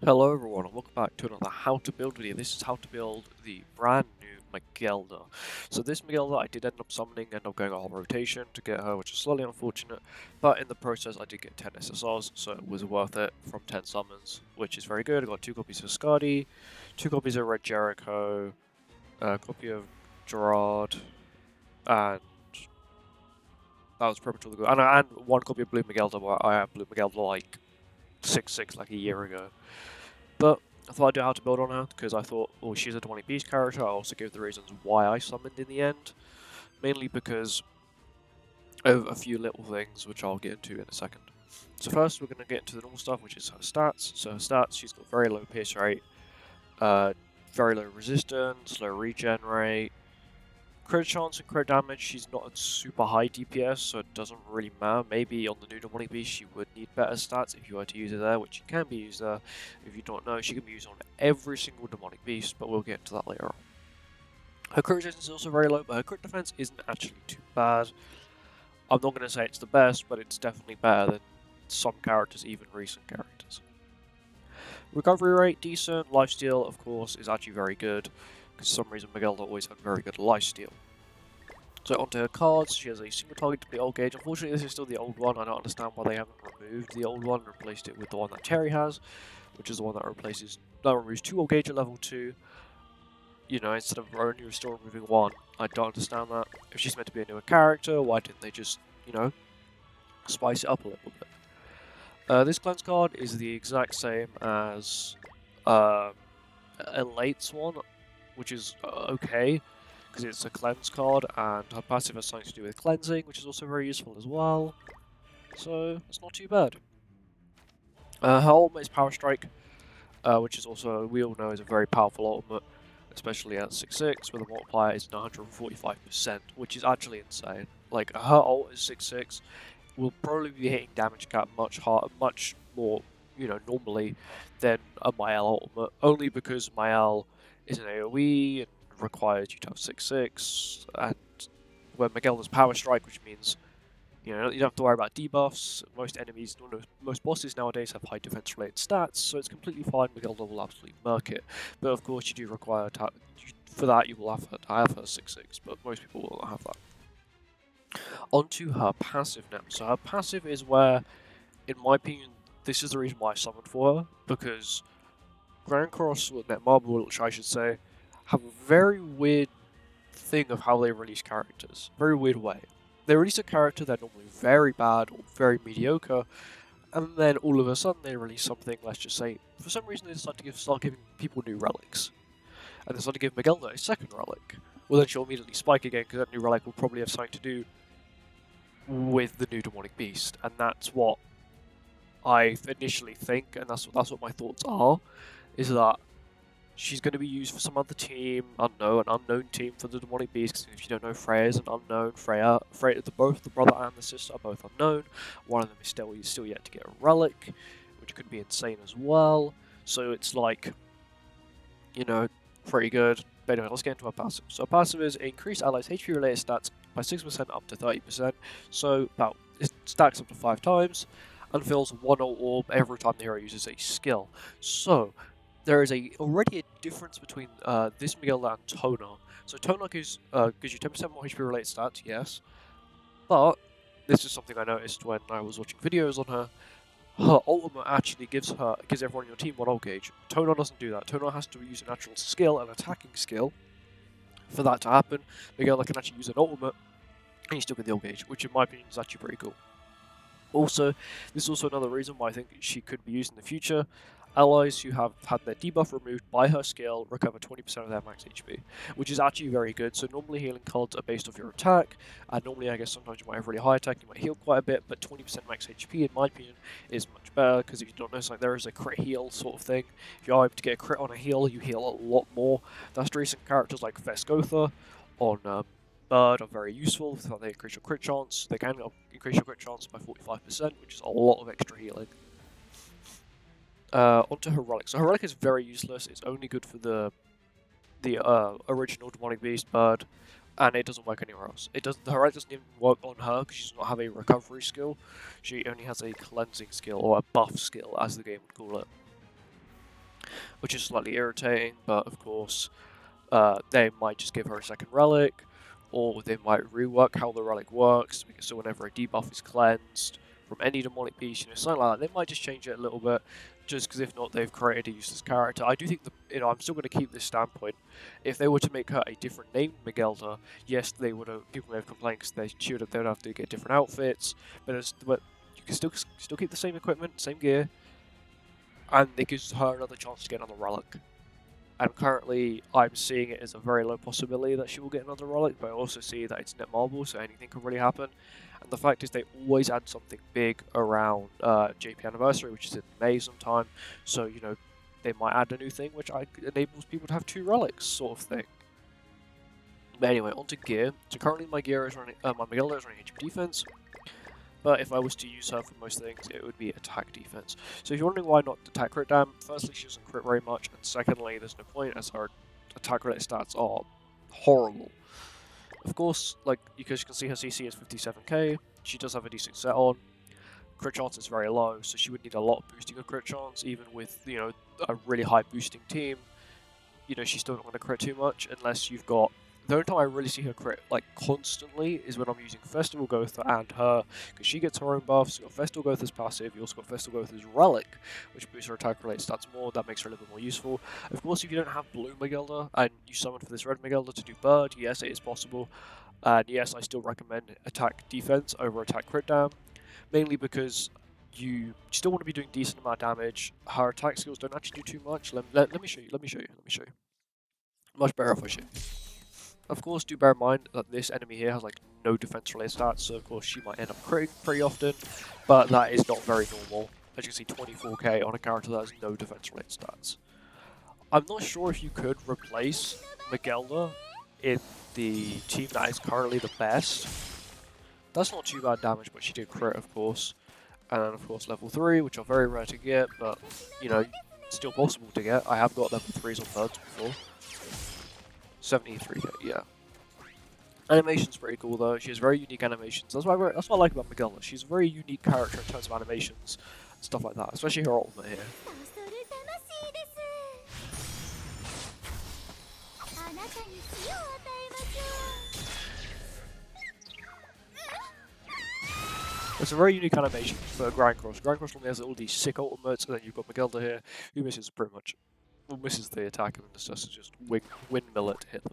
Hello everyone and welcome back to another how to build video. This is how to build the brand new Megellda. So this Megellda I did end up summoning, end up going a whole rotation to get her, which is slightly unfortunate, but in the process I did get 10 SSRs, so it was worth it from 10 summons, which is very good. I got 2 copies of Skadi, 2 copies of Red Jericho, a copy of Gerard, and that was pretty much all the good. And 1 copy of Blue Megellda, but I had Blue Megellda like 6-6 like a year ago. But I thought I'd do how to build on her, because I thought, oh, she's a 20 beast character. I also gave the reasons why I summoned in the end. Mainly because of a few little things, which I'll get into in a second. So first, we're going to get into the normal stuff, which is her stats. So her stats, she's got very low pierce rate, very low resistance, low regen rate, crit chance and crit damage. She's not at super high DPS, so it doesn't really matter. Maybe on the new demonic beast she would need better stats if you were to use her there, which she can be used there. If you don't know, she can be used on every single demonic beast, but we'll get into that later on. Her crit resistance is also very low, but her crit defense isn't actually too bad. I'm not going to say it's the best, but it's definitely better than some characters, even recent characters. Recovery rate, decent. Lifesteal, of course, is actually very good, because for some reason Megellda always had very good lifesteal. So onto her cards, she has a single target to the old gauge. Unfortunately, this is still the old one. I don't understand why they haven't removed the old one and replaced it with the one that Terry has, which is the one that removes 2 old gauge at level 2. You know, instead of only still removing 1. I don't understand that. If she's meant to be a newer character, why didn't they just, you know, spice it up a little bit? This cleanse card is the exact same as Elate's one, which is okay, because it's a cleanse card, and her passive has something to do with cleansing, which is also very useful as well. So it's not too bad. Her ultimate is Power Strike, which is also, we all know, is a very powerful ultimate, especially at 6-6, where the multiplier is 945%, which is actually insane. Like, her ult is 6-6, will probably be hitting damage cap much harder, much more, you know, normally than a Mael ultimate, only because Mael is an AoE and requires you to have 6-6, and when Megellda's Power Strike, which means, you know, you don't have to worry about debuffs. Most enemies, most bosses nowadays have high defense related stats, so it's completely fine. Megellda will absolutely murk it. But of course, you do require for that you will have her 6-6, but most people will not have that. Onto her passive now. So her passive is where, in my opinion, this is the reason why I summoned for her, because Grand Cross, or Netmarble, which I should say, have a very weird thing of how they release characters. Very weird way. They release a character they're normally very bad or very mediocre, and then all of a sudden they release something, let's just say, for some reason they decide to start giving people new relics. And they decide to give Megellda a second relic. Well, then she'll immediately spike again, because that new relic will probably have something to do with the new demonic beast, and that's what I initially think, and that's what my thoughts are, is that she's going to be used for some other team, an unknown team for the demonic beast. Because if you don't know, Freya is an unknown. Freya, both the brother and the sister are both unknown. One of them is still yet to get a relic, which could be insane as well. So it's like, you know, pretty good. But anyway, let's get into our passive. So our passive is increase allies' HP related stats by 6% up to 30%. So it stacks up to 5 times and fills 1 orb every time the hero uses a skill. So there is already a difference between this Megellda and Tonar. So Tonar gives you 10% more HP related stats, yes, but this is something I noticed when I was watching videos on her. Her ultimate actually gives everyone on your team 1 ult gauge. Tonar doesn't do that. Tonar has to use a natural skill, an attacking skill, for that to happen. Megellda can actually use an ultimate, and you still get the ult gauge, which in my opinion is actually pretty cool. Also, this is also another reason why I think she could be used in the future. Allies who have had their debuff removed by her skill recover 20% of their max HP, which is actually very good. So normally healing cards are based off your attack, and normally I guess sometimes you might have really high attack, you might heal quite a bit, but 20% max HP in my opinion is much better, because if you don't know, it's like there is a crit heal sort of thing. If you are able to get a crit on a heal, you heal a lot more. That's recent characters like Vesgotha on Bird are very useful, so they increase your crit chance. They can increase your crit chance by 45%, which is a lot of extra healing. Onto Heroic. So Heroic is very useless. It's only good for the original Demonic Beast Bird, and it doesn't work anywhere else. The Heroic doesn't even work on her because she does not have a recovery skill. She only has a cleansing skill, or a buff skill, as the game would call it. which is slightly irritating, but of course, they might just give her a second relic, or they might rework how the relic works, so whenever a debuff is cleansed from any demonic beast, something like that, they might just change it a little bit, just because if not, they've created a useless character. I do think, I'm still going to keep this standpoint. If they were to make her a different name, Megellda, yes, they would have, people may have complained because they would have to get different outfits, but you can still keep the same equipment, same gear, and it gives her another chance to get another relic. And currently, I'm seeing it as a very low possibility that she will get another relic, but I also see that it's Netmarble, so anything can really happen. And the fact is, they always add something big around JP Anniversary, which is in May sometime. So, they might add a new thing, which enables people to have 2 relics, sort of thing. But anyway, onto gear. So currently, my gear is running, my Megellda is running HP defense. But if I was to use her for most things, it would be attack defense. So if you're wondering why not attack crit dam, firstly, she doesn't crit very much, and secondly, there's no point as her attack related stats are horrible. Of course, because you can see her CC is 57k, she does have a decent set on. Crit chance is very low, so she would need a lot of boosting of crit chance, even with, a really high boosting team. She's still not going to crit too much unless you've got... The only time I really see her crit, constantly, is when I'm using Festival Gotha and her, because she gets her own buffs. You've got Festival Gotha's passive, you also got Festival Gotha's Relic, which boosts her attack-related stats more, that makes her a little bit more useful. Of course, if you don't have Blue Megellda, and you summon for this Red Megellda to do Bird, yes, it is possible. And yes, I still recommend attack defense over attack crit dam, mainly because you still want to be doing decent amount of damage. Her attack skills don't actually do too much. Let me show you. Much better if I show you. Of course, do bear in mind that this enemy here has no defense related stats, so of course she might end up critting pretty often, but that is not very normal. As you can see, 24k on a character that has no defense related stats. I'm not sure if you could replace Megellda in the team that is currently the best. That's not too bad damage, but she did crit, of course. And then, of course, level 3, which are very rare to get, but, still possible to get. I have got level 3s on birds before. 73k, yeah. Animation's pretty cool though. She has very unique animations. That's what I like about Megellda. She's a very unique character in terms of animations and stuff like that. Especially her ultimate here. It's a very unique animation for Grindcross. Grindcross only has all these sick ultimates, and then you've got Megellda here, who misses pretty much. Well, misses the attack, and then it's just windmill it to hit them.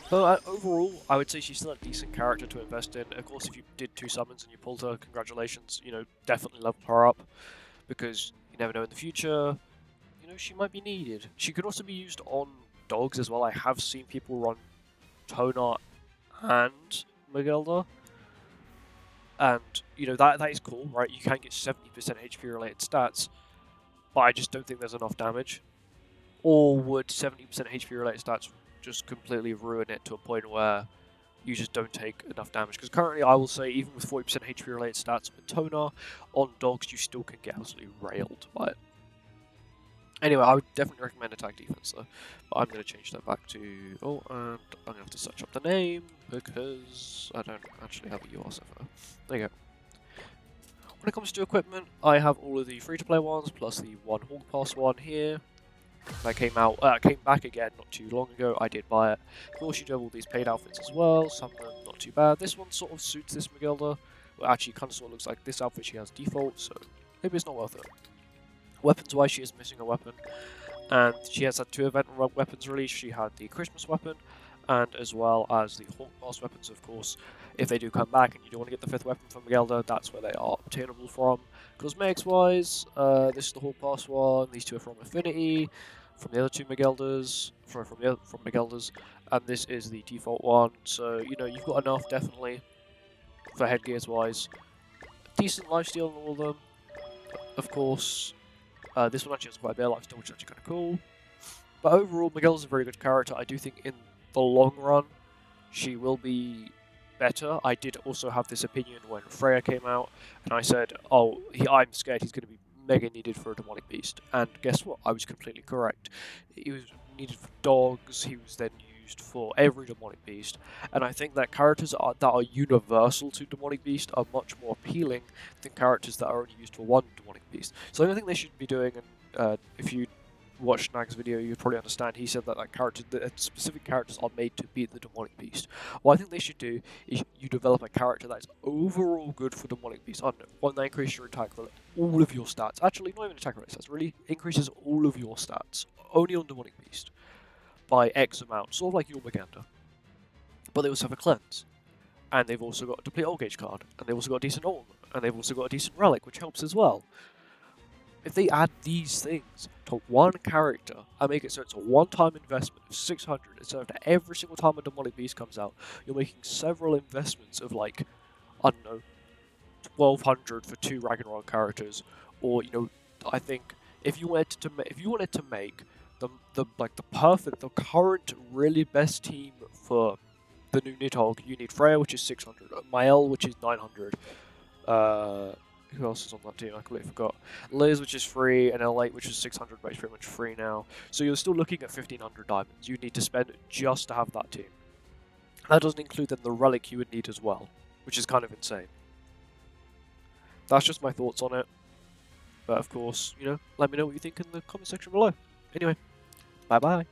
But overall, I would say she's still a decent character to invest in. Of course, if you did 2 summons and you pulled her, congratulations, definitely level her up. Because you never know in the future, she might be needed. She could also be used on dogs as well. I have seen people run Tonar and Megellda. And, that is cool, right? You can get 70% HP related stats, but I just don't think there's enough damage. Or would 70% HP related stats just completely ruin it to a point where you just don't take enough damage? Because currently, I will say, even with 40% HP related stats with Tonar, on dogs, you still can get absolutely railed by it. Anyway, I would definitely recommend attack defense though, but I'm going to change that back to... Oh, and I'm going to have to search up the name, because I don't actually have a URSFO. There you go. When it comes to equipment, I have all of the free-to-play ones, plus the one Hall Pass one here. That came back again not too long ago. I did buy it. Of course, you do have all these paid outfits as well. Some of them not too bad. This one sort of suits this Megellda. Well, actually, kind of sort of looks like this outfit she has default, so maybe it's not worth it. Weapons-wise, she is missing a weapon, and she has had 2 event weapons released. She had the Christmas weapon, and as well as the Hawk Pass weapons, of course. If they do come back and you do want to get the 5th weapon from Megellda, that's where they are obtainable from. Cosmetics-wise, this is the Hawk Pass one. These 2 are from Affinity, from the other 2 Megelldas, from Megelldas, and this is the default one. So you've got enough definitely for headgears-wise. Decent lifesteal on all of them, of course. This one actually has quite a bit of lifesteal, which is actually kind of cool. But overall, Megellda's a very good character. I do think in the long run, she will be better. I did also have this opinion when Freya came out, and I said, oh, I'm scared he's going to be mega needed for a demonic beast. And guess what? I was completely correct. He was needed for dogs, he was then used for every demonic beast, and I think that characters that are universal to demonic beast are much more appealing than characters that are only used for one demonic beast. So the only thing they should be doing, and if you watched Nag's video, you'd probably understand. He said that specific characters are made to beat the demonic beast. What I think they should do is you develop a character that is overall good for demonic beast. I don't know, one that increases your attack roll, all of your stats. Actually, not even attack roll stats. Really increases all of your stats only on demonic beast by X amount, sort of like your Megellda. But they also have a cleanse, and they've also got a deplete old gauge card, and they've also got a decent ornament, and they've also got a decent relic, which helps as well. If they add these things to one character and make it so it's a one-time investment of 600 instead of every single time a demonic beast comes out, you're making several investments of like, I don't know, 1200 for 2 Ragnarok characters, or I think if you wanted to make the current really best team for the new Nidhogg, you need Freya, which is 600, Mael, which is 900. Who else is on that team? I completely forgot. Liz, which is free, and L8, which is 600, but it's pretty much free now. So you're still looking at 1500 diamonds you need to spend just to have that team. That doesn't include then the relic you would need as well, which is kind of insane. That's just my thoughts on it. But of course, let me know what you think in the comment section below. Anyway, bye bye.